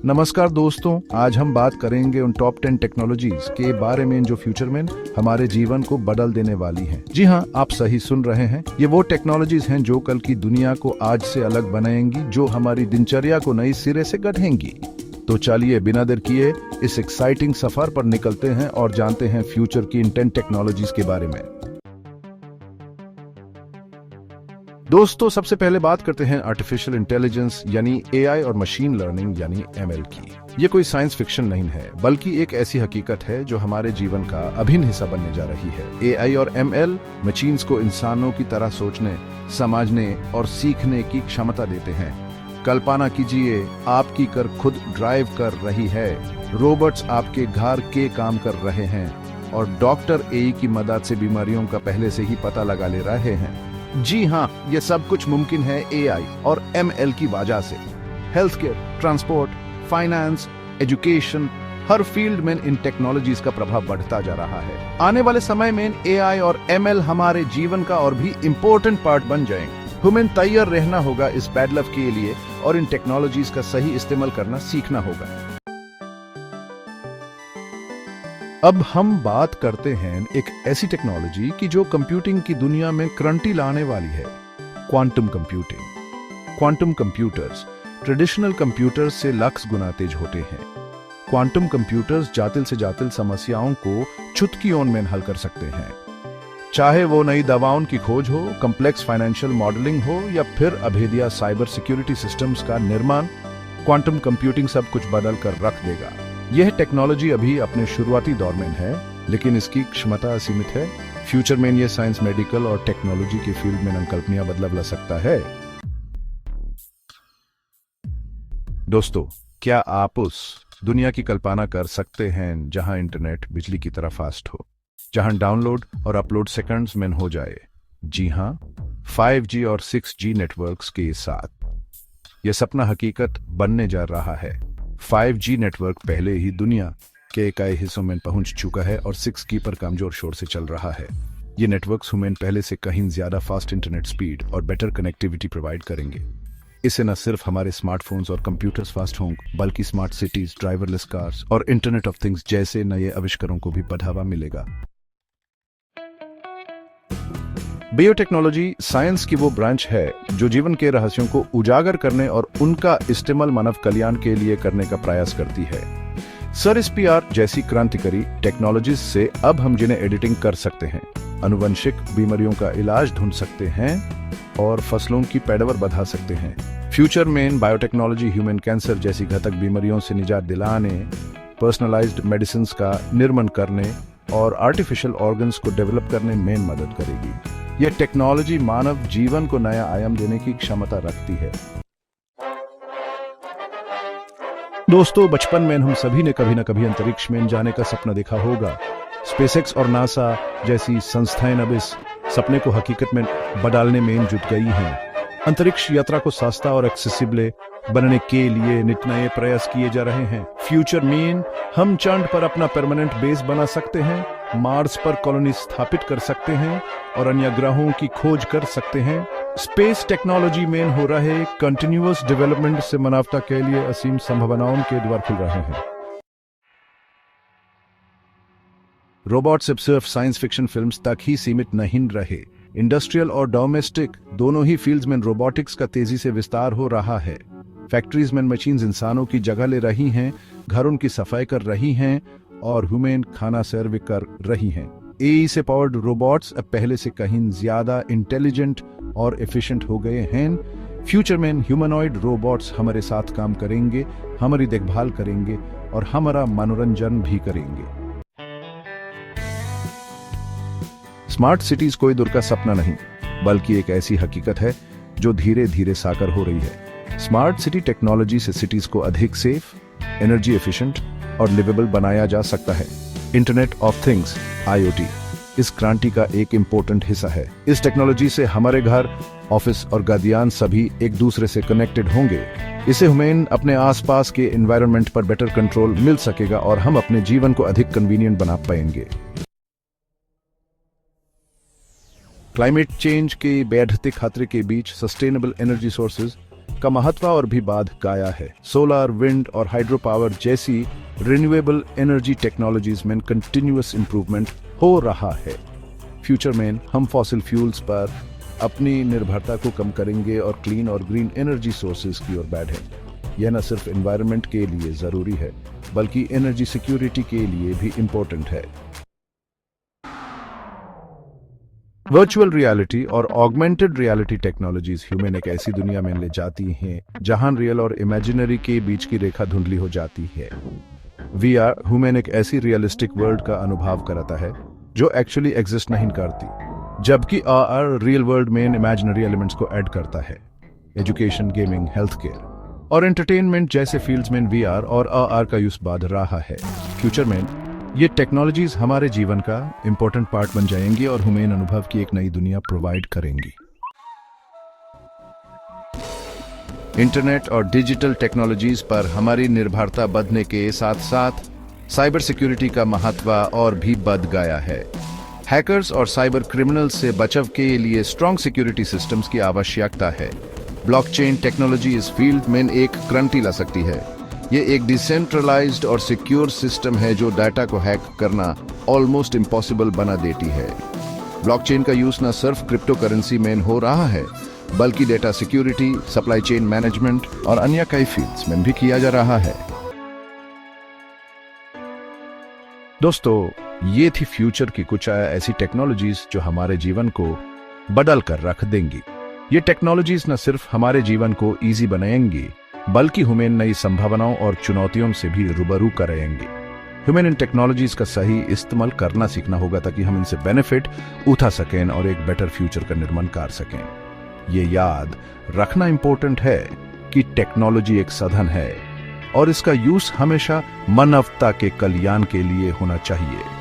नमस्कार दोस्तों, आज हम बात करेंगे उन टॉप 10 टेक्नोलॉजीज के बारे में जो फ्यूचर में हमारे जीवन को बदल देने वाली हैं। जी हाँ, आप सही सुन रहे हैं। ये वो टेक्नोलॉजीज हैं जो कल की दुनिया को आज से अलग बनाएंगी, जो हमारी दिनचर्या को नई सिरे से गढ़ेंगी। तो चलिए बिना देर किए इस एक्साइटिंग सफर पर निकलते हैं और जानते हैं फ्यूचर की इन 10 टेक्नोलॉजीज के बारे में। दोस्तों, सबसे पहले बात करते हैं आर्टिफिशियल इंटेलिजेंस यानी एआई और मशीन लर्निंग यानी एमएल की। ये कोई साइंस फिक्शन नहीं है, बल्कि एक ऐसी हकीकत है जो हमारे जीवन का अभिन्न हिस्सा बनने जा रही है। एआई और एमएल मशीन्स को इंसानों की तरह सोचने, समझने और सीखने की क्षमता देते हैं। कल्पना कीजिए, आपकी कार खुद ड्राइव कर रही है, रोबोट्स आपके घर के काम कर रहे हैं और डॉक्टर एआई की मदद से बीमारियों का पहले से ही पता लगा ले रहे हैं। जी हाँ, ये सब कुछ मुमकिन है एआई और एमएल की वजह से। Health care, transport, finance, education, हर फील्ड में इन टेक्नोलॉजीज का प्रभाव बढ़ता जा रहा है। आने वाले समय में एआई और एमएल हमारे जीवन का और भी इम्पोर्टेंट पार्ट बन जाएंगे। हमें तैयार रहना होगा इस बैडलफ के लिए और इन टेक्नोलॉजीज का सही इस्तेमाल करना सीखना होगा। अब हम बात करते हैं एक ऐसी टेक्नोलॉजी की जो कंप्यूटिंग की दुनिया में क्रांति लाने वाली है, quantum computing. Quantum computers traditional computers से लाख गुना तेज होते हैं। क्वांटम कंप्यूटर्स जातिल से जातिल समस्याओं को चुटकियों में हल कर सकते हैं, चाहे वो नई दवाओं की खोज हो, कॉम्प्लेक्स फाइनेंशियल मॉडलिंग हो या फिर अभेद्य साइबर सिक्योरिटी सिस्टम्स का निर्माण। क्वांटम कंप्यूटिंग सब कुछ बदल कर रख देगा। यह टेक्नोलॉजी अभी अपने शुरुआती दौर में है, लेकिन इसकी क्षमता असीमित है। फ्यूचर में यह साइंस, मेडिकल और टेक्नोलॉजी के फील्ड में अनकल्पनीय बदलाव ला सकता है। दोस्तों, क्या आप उस दुनिया की कल्पना कर सकते हैं जहां इंटरनेट बिजली की तरह फास्ट हो, जहां डाउनलोड और अपलोड सेकंड्स में हो जाए? जी हां, 5G और 6G नेटवर्क्स के साथ यह सपना हकीकत बनने जा रहा है। 5G नेटवर्क पहले ही दुनिया के कई हिस्सों में पहुंच चुका है और 6G पर कमजोर शोर से चल रहा है। ये नेटवर्क्स हमें पहले से कहीं ज्यादा फास्ट इंटरनेट स्पीड और बेटर कनेक्टिविटी प्रोवाइड करेंगे। इससे न सिर्फ हमारे स्मार्टफोन्स और कंप्यूटर्स फास्ट होंगे, बल्कि स्मार्ट सिटीज, ड्राइवरलेस कार्स और इंटरनेट ऑफ थिंग्स जैसे नए आविष्कारों को भी बढ़ावा मिलेगा। बायोटेक्नोलॉजी साइंस की वो ब्रांच है जो जीवन के रहस्यों को उजागर करने और उनका इस्तेमाल मानव कल्याण के लिए करने का प्रयास करती है। SIRSPR जैसी क्रांतिकारी टेक्नोलॉजीज से अब हम जिन्हें एडिटिंग कर सकते हैं, आनुवंशिक बीमारियों का इलाज ढूंढ सकते हैं और फसलों की पैदावार बढ़ा सकते हैं। फ्यूचर में बायोटेक्नोलॉजी ह्यूमन कैंसर जैसी घातक बीमारियों से निजात दिलाने, पर्सनलाइज्ड मेडिसिन का निर्माण करने और आर्टिफिशियल ऑर्गन्स को डेवलप करने में मदद करेगी। यह टेक्नोलॉजी मानव जीवन को नया आयाम देने की क्षमता रखती है। दोस्तों, बचपन में हम सभी ने कभी न कभी अंतरिक्ष में जाने का सपना देखा होगा। स्पेसएक्स और नासा जैसी संस्थाएं अब इस सपने को हकीकत में बदलने में जुट गई हैं। अंतरिक्ष यात्रा को सस्ता और एक्सेसिबल बनने के लिए नित नए प्रयास किए जा रहे हैं। फ्यूचर में हम चांद पर अपना परमानेंट बेस बना सकते हैं, मार्स पर कॉलोनी स्थापित कर सकते हैं और अन्य ग्रहों की खोज कर सकते हैं। स्पेस टेक्नोलॉजी में हो रहे कंटिन्यूअस डेवलपमेंट से मानवता के लिए असीम संभावनाओं के द्वार खुल रहे हैं। रोबोट्स अब सिर्फ साइंस फिक्शन फिल्म्स तक ही सीमित नहीं रहे। इंडस्ट्रियल और डोमेस्टिक दोनों ही फील्ड्स में रोबोटिक्स का तेजी से विस्तार हो रहा है। फैक्ट्रीज में मशीन्स इंसानों की जगह ले रही हैं, घरों की सफाई कर रही हैं और ह्यूमन खाना सर्व कर रही हैं। एआई से पावर्ड रोबोट्स अब पहले से कहीं ज्यादा इंटेलिजेंट और एफिशिएंट हो गए हैं। फ्यूचर में ह्यूमनॉइड रोबोट्स हमारे साथ काम करेंगे, हमारी देखभाल करेंगे और हमारा मनोरंजन भी करेंगे। स्मार्ट सिटीज कोई दूर का सपना नहीं, बल्कि एक ऐसी हकीकत है जो धीरे धीरे साकार हो रही है। स्मार्ट सिटी टेक्नोलॉजी से सिटीज को अधिक सेफ, एनर्जी एफिशिएंट और लिवेबल बनाया जा सकता है। इंटरनेट ऑफ थिंग्स IoT इस क्रांति का एक इंपॉर्टेंट हिस्सा है। इस टेक्नोलॉजी से हमारे घर, ऑफिस और गद्यान सभी एक दूसरे से कनेक्टेड होंगे। इससे हमें अपने आसपास के एनवायरनमेंट पर बेटर कंट्रोल मिल सकेगा और हम अपने जीवन को अधिक कन्वीनियंट बना पाएंगे। क्लाइमेट चेंज के बढ़ते खतरे के बीच सस्टेनेबल एनर्जी सोर्सेज का महत्व और भी बढ़ गया है। सोलर, विंड और हाइड्रो पावर जैसी रिन्यूएबल एनर्जी टेक्नोलॉजीज में कंटिन्यूअस इंप्रूवमेंट हो रहा है। फ्यूचर में हम फॉसिल फ्यूल्स पर अपनी निर्भरता को कम करेंगे और क्लीन और ग्रीन एनर्जी सोर्सेज की ओर बढ़ेंगे। यह न सिर्फ एनवायरनमेंट के लिए जरूरी है बल्कि एनर्जी सिक्योरिटी के लिए भी इम्पोर्टेंट है। वर्चुअल रियलिटी और ऑगमेंटेड रियलिटी टेक्नोलॉजीज ह्यूमन एक ऐसी दुनिया में ले जाती हैं जहां रियल और इमेजिनरी के बीच की रेखा धुंधली हो जाती है। VR ह्यूमन एक ऐसी रियलिस्टिक वर्ल्ड का अनुभव कराता है जो एक्चुअली एग्जिस्ट नहीं करती, जबकि AR रियल वर्ल्ड में इमेजिनरी एलिमेंट्स को ऐड करता है। एजुकेशन, गेमिंग, हेल्थ केयर और एंटरटेनमेंट जैसे फील्ड्स में VR और AR का यूज बढ़ रहा है। फ्यूचर में ये टेक्नोलॉजीज हमारे जीवन का इंपॉर्टेंट पार्ट बन जाएंगी और ह्यूमन अनुभव की एक नई दुनिया प्रोवाइड करेंगी। इंटरनेट और डिजिटल टेक्नोलॉजीज पर हमारी निर्भरता बढ़ने के साथ साथ साइबर सिक्योरिटी का महत्व और भी बढ़ गया है। हैकर्स और साइबर क्रिमिनल्स से बचाव के लिए स्ट्रॉन्ग सिक्योरिटी सिस्टम्स की आवश्यकता है। ब्लॉकचेन टेक्नोलॉजी इस फील्ड में एक क्रांति ला सकती है। ये एक डिसेंट्रलाइज्ड और सिक्योर सिस्टम है जो डाटा को हैक करना ऑलमोस्ट इम्पॉसिबल बना देती है। ब्लॉकचेन का यूज न सिर्फ क्रिप्टो करेंसी में हो रहा है बल्कि data security, supply chain management और अन्य कई फील्ड्स में भी किया जा रहा है। दोस्तों, ये थी फ्यूचर की कुछ ऐसी टेक्नोलॉजीज जो हमारे जीवन को बदल कर रख देंगी। ये टेक्नोलॉजीज न सिर्फ हमारे जीवन को इजी बनाएंगी बल्कि ह्यूमन नई संभावनाओं और चुनौतियों से भी रूबरू कराएंगे। ह्यूमन इन टेक्नोलॉजीज का सही इस्तेमाल करना सीखना होगा ताकि हम इनसे बेनिफिट उठा सकें और एक बेटर फ्यूचर का निर्माण कर सकें। ये याद रखना इंपॉर्टेंट है कि टेक्नोलॉजी एक साधन है और इसका यूज हमेशा मानवता के कल्याण के लिए होना चाहिए।